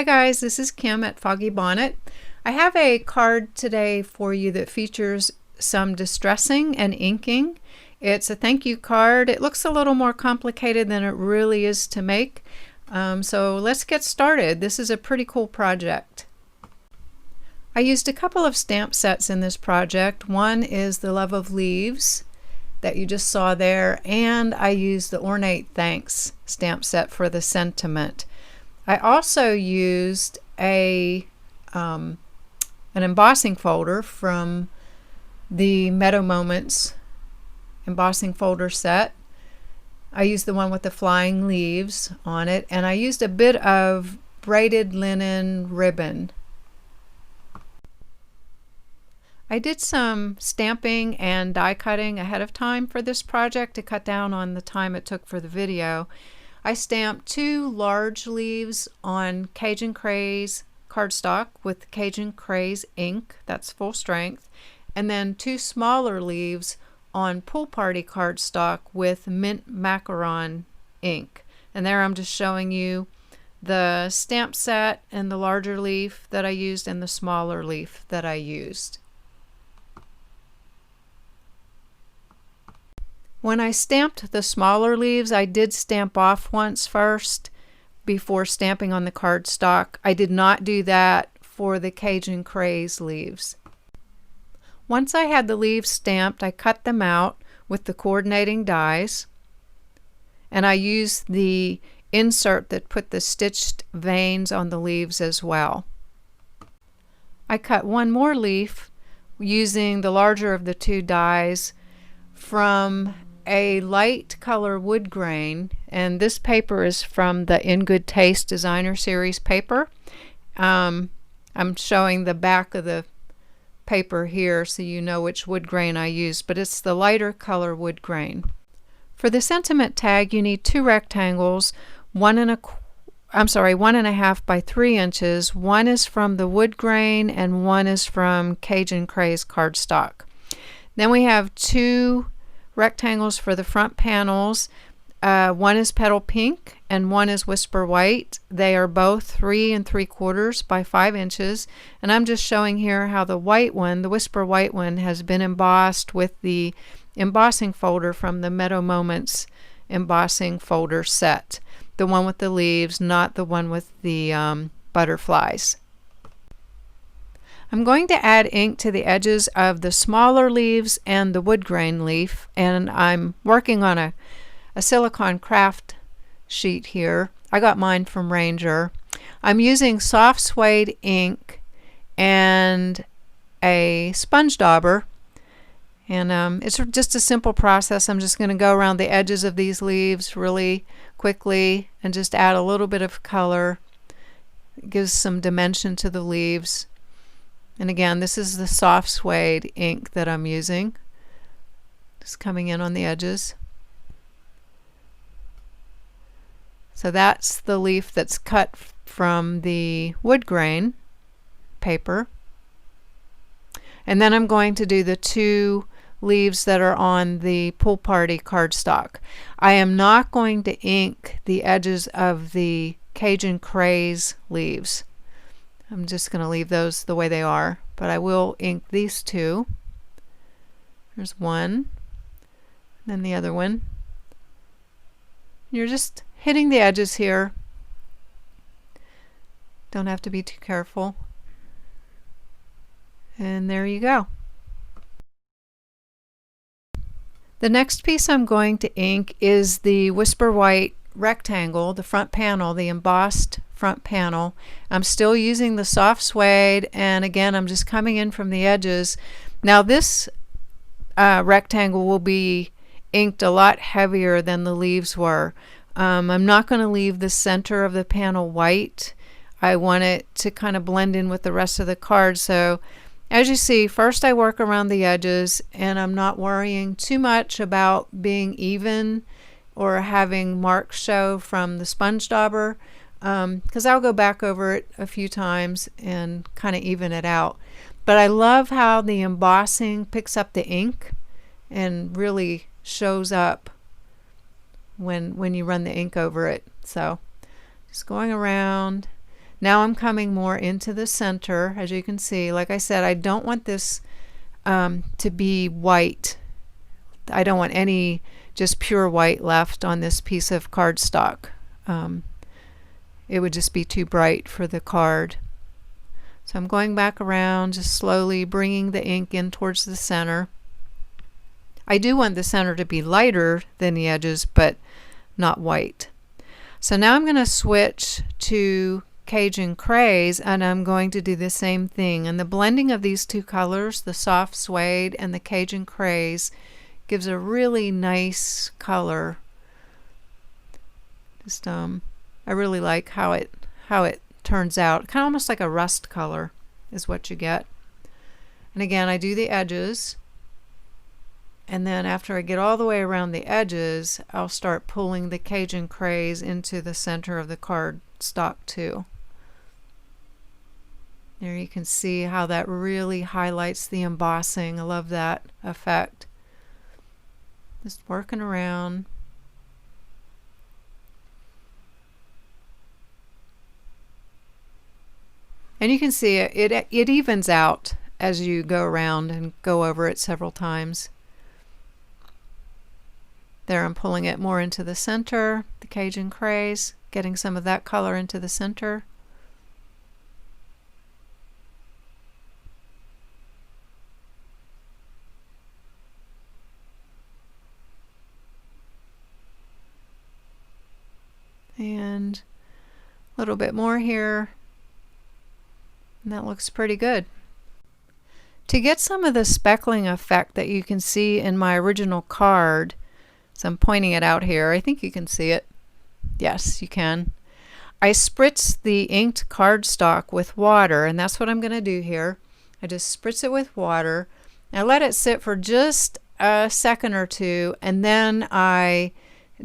Hi guys, this is Kim at Foggy Bonnet. I have a card today for you that features some distressing and inking. It's a thank you card. It looks a little more complicated than it really is to make. So let's get started. This is a pretty cool project. I used a couple of stamp sets in this project. One is the Love of Leaves that you just saw there, and I used the Ornate Thanks stamp set for the sentiment. I also used an embossing folder from the Meadow Moments embossing folder set. I used the one with the flying leaves on it, and I used a bit of braided linen ribbon. I did some stamping and die cutting ahead of time for this project to cut down on the time it took for the video. I stamped 2 large leaves on Cajun Craze cardstock with Cajun Craze ink, that's full strength, and then 2 smaller leaves on Pool Party cardstock with mint macaron ink. And there I'm just showing you the stamp set and the larger leaf that I used and the smaller leaf that I used. When I stamped the smaller leaves, I did stamp off once first before stamping on the cardstock. I did not do that for the Cajun Craze leaves. Once I had the leaves stamped, I cut them out with the coordinating dies, and I used the insert that put the stitched veins on the leaves as well. I cut one more leaf using the larger of the 2 dies from a light color wood grain, and this paper is from the In Good Taste Designer Series paper. I'm showing the back of the paper here so you know which wood grain I used, but it's the lighter color wood grain. For the sentiment tag, you need 2 rectangles, 1.5 by 3 inches. One is from the wood grain and one is from Cajun Craze cardstock. Then we have 2 rectangles for the front panels. One is Petal Pink and one is Whisper White. They are both 3 3/4 by 5 inches, and I'm just showing here how the white one, the Whisper White one, has been embossed with the embossing folder from the Meadow Moments embossing folder set. The one with the leaves, not the one with the butterflies. I'm going to add ink to the edges of the smaller leaves and the wood grain leaf, and I'm working on a silicone craft sheet here. I got mine from Ranger. I'm using soft suede ink and a sponge dauber, and it's just a simple process. I'm just going to go around the edges of these leaves really quickly and just add a little bit of color. It gives some dimension to the leaves. And again, this is the soft suede ink that I'm using. Just coming in on the edges. So that's the leaf that's cut from the wood grain paper. And then I'm going to do the 2 leaves that are on the Pool Party cardstock. I am not going to ink the edges of the Cajun Craze leaves. I'm just going to leave those the way they are, but I will ink these 2. There's one, then the other one. You're just hitting the edges here. Don't have to be too careful. And there you go. The next piece I'm going to ink is the Whisper White rectangle, the front panel, the embossed front panel. I'm still using the soft suede, and again I'm just coming in from the edges. Now this rectangle will be inked a lot heavier than the leaves were. I'm not going to leave the center of the panel white. I want it to kind of blend in with the rest of the card. So as you see, first I work around the edges, and I'm not worrying too much about being even or having marks show from the sponge dauber, because I'll go back over it a few times and kind of even it out. But I love how the embossing picks up the ink and really shows up when you run the ink over it. So just going around. Now I'm coming more into the center. As you can see, like I said, I don't want this to be white. I don't want any just pure white left on this piece of cardstock. It would just be too bright for the card. So I'm going back around, just slowly bringing the ink in towards the center. I do want the center to be lighter than the edges, but not white. So now I'm going to switch to Cajun Craze, and I'm going to do the same thing. And the blending of these two colors, the soft suede and the Cajun Craze, gives a really nice color. Just I really like how it turns out. Kind of almost like a rust color is what you get. And again, I do the edges, and then after I get all the way around the edges, I'll start pulling the Cajun Craze into the center of the cardstock too. There you can see how that really highlights the embossing. I love that effect. Just working around. And you can see it evens out as you go around and go over it several times. There I'm pulling it more into the center, the Cajun Craze, getting some of that color into the center. And a little bit more here. And that looks pretty good. To get some of the speckling effect that you can see in my original card, so I'm pointing it out here, I think you can see it. Yes, you can. I spritz the inked cardstock with water, and that's what I'm going to do here. I just spritz it with water. I let it sit for just a second or two, and then I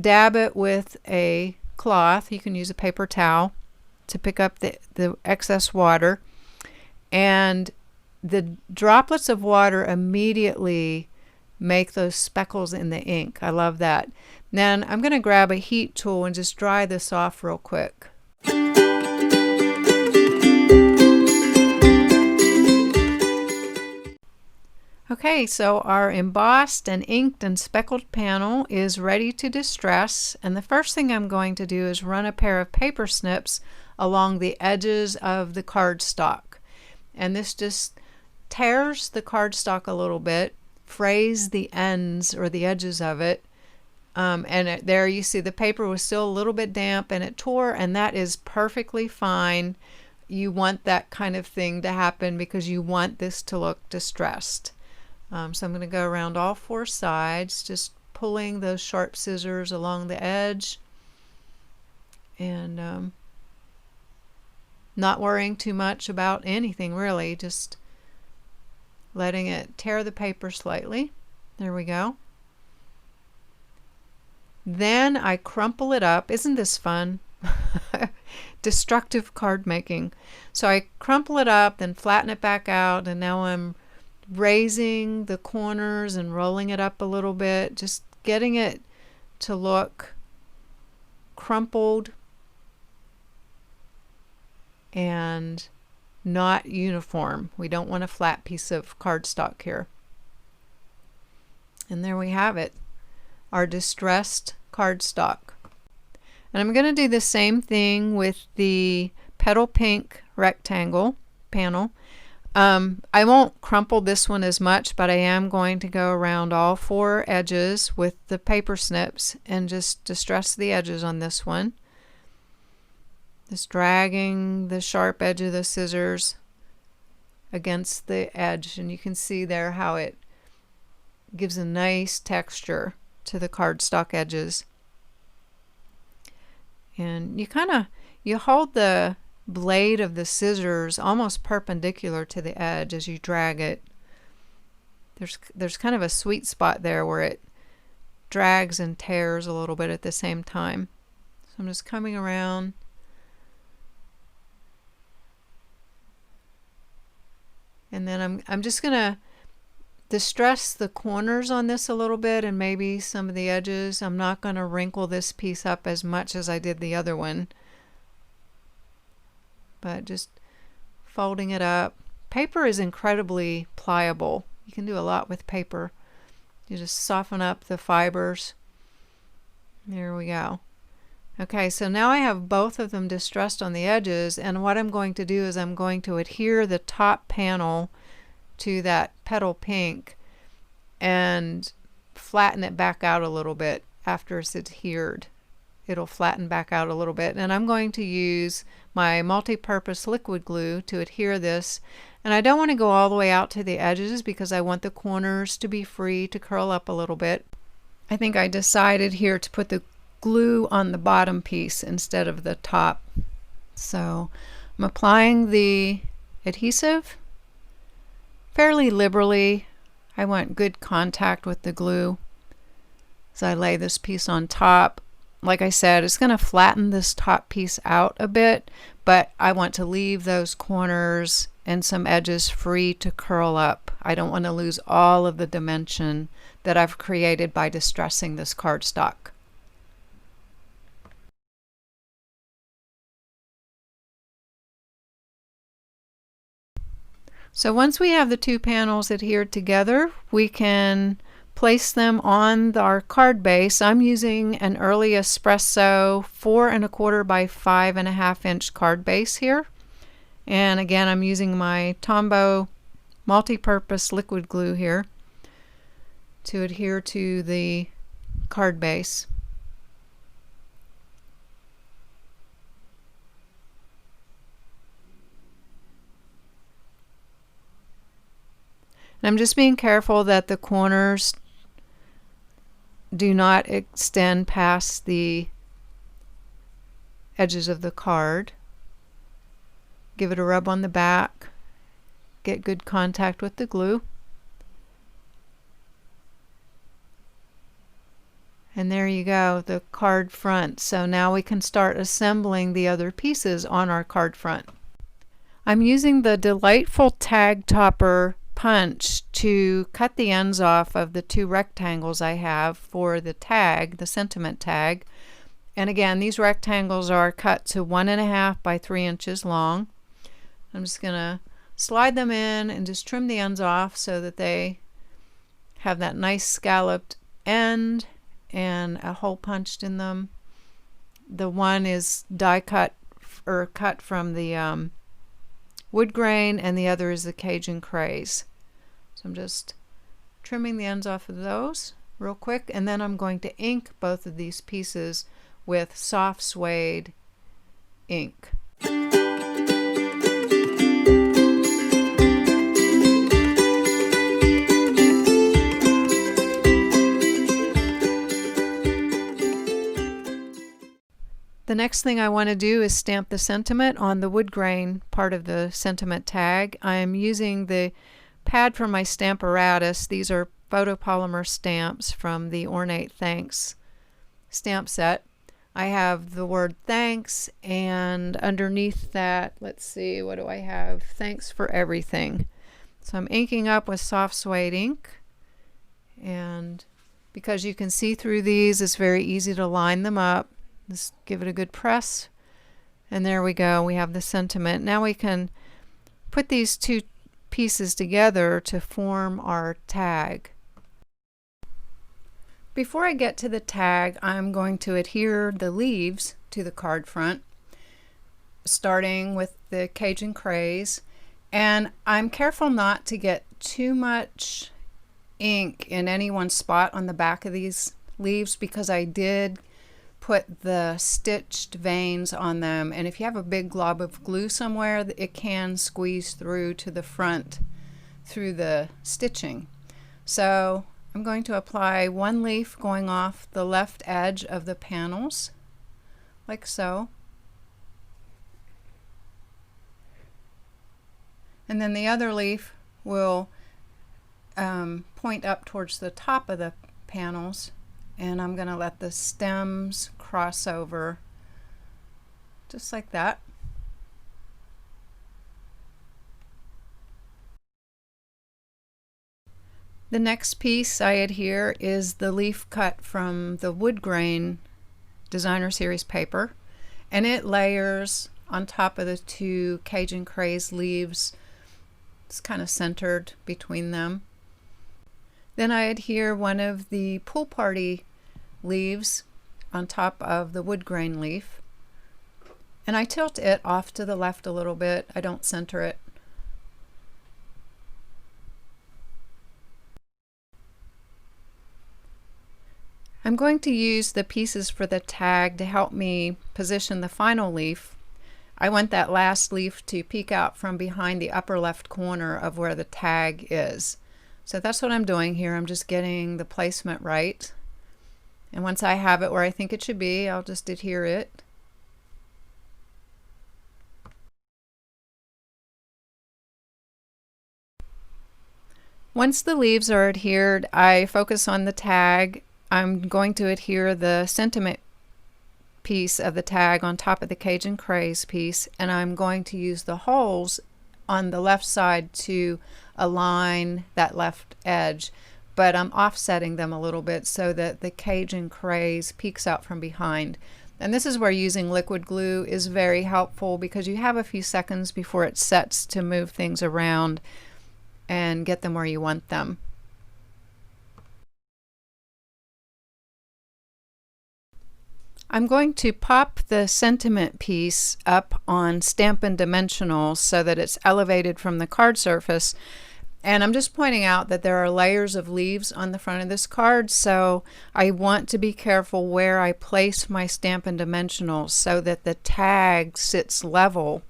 dab it with a cloth. You can use a paper towel to pick up the excess water. And the droplets of water immediately make those speckles in the ink. I love that. Then I'm going to grab a heat tool and just dry this off real quick. Okay, so our embossed and inked and speckled panel is ready to distress, and the first thing I'm going to do is run a pair of paper snips along the edges of the cardstock. And this just tears the cardstock a little bit, frays the ends or the edges of it, there you see the paper was still a little bit damp and it tore, and that is perfectly fine. You want that kind of thing to happen because you want this to look distressed. So I'm going to go around all four sides, just pulling those sharp scissors along the edge, and not worrying too much about anything really, just letting it tear the paper slightly. There we go. Then I crumple it up. Isn't this fun? Destructive card making. So I crumple it up, then flatten it back out, and now I'm raising the corners and rolling it up a little bit, just getting it to look crumpled and not uniform. We don't want a flat piece of cardstock here. And there we have it, our distressed cardstock. And I'm going to do the same thing with the Petal Pink rectangle panel. I won't crumple this one as much, but I am going to go around all four edges with the paper snips and just distress the edges on this one. Just dragging the sharp edge of the scissors against the edge, and you can see there how it gives a nice texture to the cardstock edges. And you hold the blade of the scissors almost perpendicular to the edge as you drag it. There's kind of a sweet spot there where it drags and tears a little bit at the same time. So I'm just coming around. And then I'm just going to distress the corners on this a little bit and maybe some of the edges. I'm not going to wrinkle this piece up as much as I did the other one. but just folding it up. Paper is incredibly pliable. You can do a lot with paper. You just soften up the fibers. There we go. Okay, so now I have both of them distressed on the edges, and what I'm going to do is I'm going to adhere the top panel to that petal pink and flatten it back out a little bit after it's adhered. It'll flatten back out a little bit, and I'm going to use my multi-purpose liquid glue to adhere this. And I don't want to go all the way out to the edges because I want the corners to be free to curl up a little bit. I think I decided here to put the glue on the bottom piece instead of the top. So I'm applying the adhesive fairly liberally. I want good contact with the glue as I lay this piece on top. Like I said, it's going to flatten this top piece out a bit, but I want to leave those corners and some edges free to curl up. I don't want to lose all of the dimension that I've created by distressing this cardstock. So once we have the two panels adhered together, we can place them on our card base. I'm using an early Espresso 4 1/4 by 5 1/2 inch card base here. And again, I'm using my Tombow multi-purpose liquid glue here to adhere to the card base. And I'm just being careful that the corners do not extend past the edges of the card. Give it a rub on the back. Get good contact with the glue. And there you go, the card front. So now we can start assembling the other pieces on our card front. I'm using the delightful tag topper punch to cut the ends off of the two rectangles I have for the tag, the sentiment tag. And again, these rectangles are cut to 1 1/2 by 3 inches long. I'm just going to slide them in and just trim the ends off so that they have that nice scalloped end and a hole punched in them. The one is die cut or cut from the Woodgrain, and the other is the Cajun Craze. So I'm just trimming the ends off of those real quick, and then I'm going to ink both of these pieces with soft suede ink. The next thing I want to do is stamp the sentiment on the wood grain part of the sentiment tag. I'm using the pad from my Stamparatus. These are photopolymer stamps from the Ornate Thanks stamp set. I have the word thanks, and underneath that, let's see, what do I have? Thanks for everything. So I'm inking up with soft suede ink, and because you can see through these, it's very easy to line them up. Just give it a good press, and there we go. We have the sentiment. Now we can put these two pieces together to form our tag. Before I get to the tag, I'm going to adhere the leaves to the card front, starting with the Cajun Craze, and I'm careful not to get too much ink in any one spot on the back of these leaves because I did put the stitched veins on them, and if you have a big glob of glue somewhere, it can squeeze through to the front through the stitching. So I'm going to apply one leaf going off the left edge of the panels, like so. And then the other leaf will point up towards the top of the panels, and I'm going to let the stems cross over just like that. The next piece I adhere is the leaf cut from the Woodgrain Designer Series paper, and it layers on top of the two Cajun Craze leaves. It's kind of centered between them. Then I adhere one of the Pool Party leaves on top of the Woodgrain leaf. And I tilt it off to the left a little bit. I don't center it. I'm going to use the pieces for the tag to help me position the final leaf. I want that last leaf to peek out from behind the upper left corner of where the tag is. So that's what I'm doing here. I'm just getting the placement right. And once I have it where I think it should be, I'll just adhere it. Once the leaves are adhered, I focus on the tag. I'm going to adhere the sentiment piece of the tag on top of the Cajun Craze piece, and I'm going to use the holes on the left side to align that left edge, but I'm offsetting them a little bit so that the Cajun Craze peeks out from behind. And this is where using liquid glue is very helpful, because you have a few seconds before it sets to move things around and get them where you want them. I'm going to pop the sentiment piece up on Stampin' Dimensionals so that it's elevated from the card surface. And I'm just pointing out that there are layers of leaves on the front of this card, so I want to be careful where I place my Stampin' Dimensionals so that the tag sits level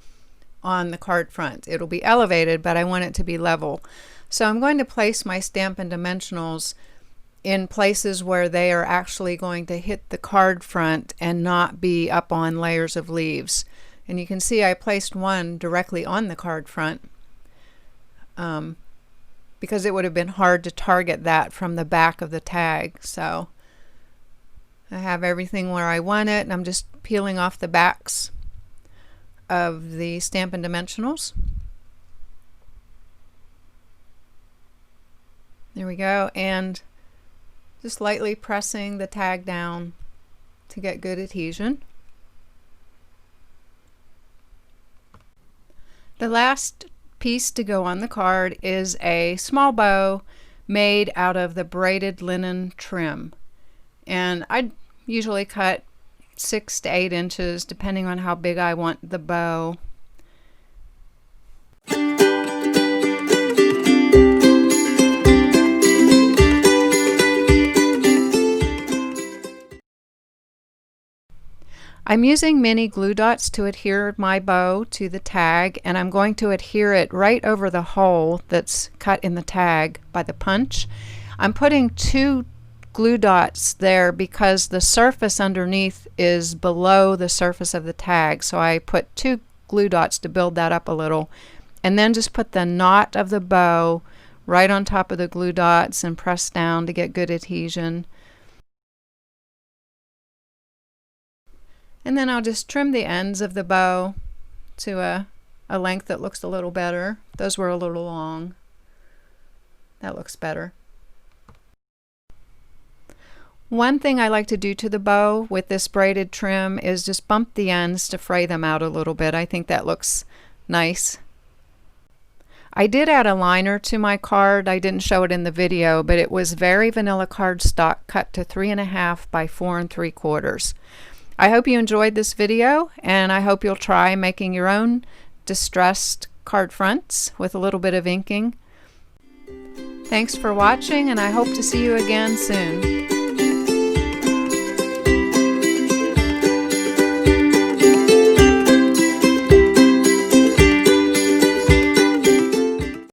on the card front. It'll be elevated, but I want it to be level. So I'm going to place my Stampin' Dimensionals in places where they are actually going to hit the card front and not be up on layers of leaves. And you can see I placed one directly on the card front because it would have been hard to target that from the back of the tag. So I have everything where I want it, and I'm just peeling off the backs of the Stampin' Dimensionals. There we go, and just lightly pressing the tag down to get good adhesion. The last piece to go on the card is a small bow made out of the braided linen trim. And I usually cut 6 to 8 inches depending on how big I want the bow. I'm using mini glue dots to adhere my bow to the tag, and I'm going to adhere it right over the hole that's cut in the tag by the punch. I'm putting 2 glue dots there because the surface underneath is below the surface of the tag, so I put 2 glue dots to build that up a little, and then just put the knot of the bow right on top of the glue dots and press down to get good adhesion. And then I'll just trim the ends of the bow to a length that looks a little better. Those were a little long. That looks better. One thing I like to do to the bow with this braided trim is just bump the ends to fray them out a little bit. I think that looks nice. I did add a liner to my card. I didn't show it in the video, but it was very vanilla cardstock cut to 3.5 by 4 3/4. I hope you enjoyed this video, and I hope you'll try making your own distressed card fronts with a little bit of inking. Thanks for watching, and I hope to see you again soon.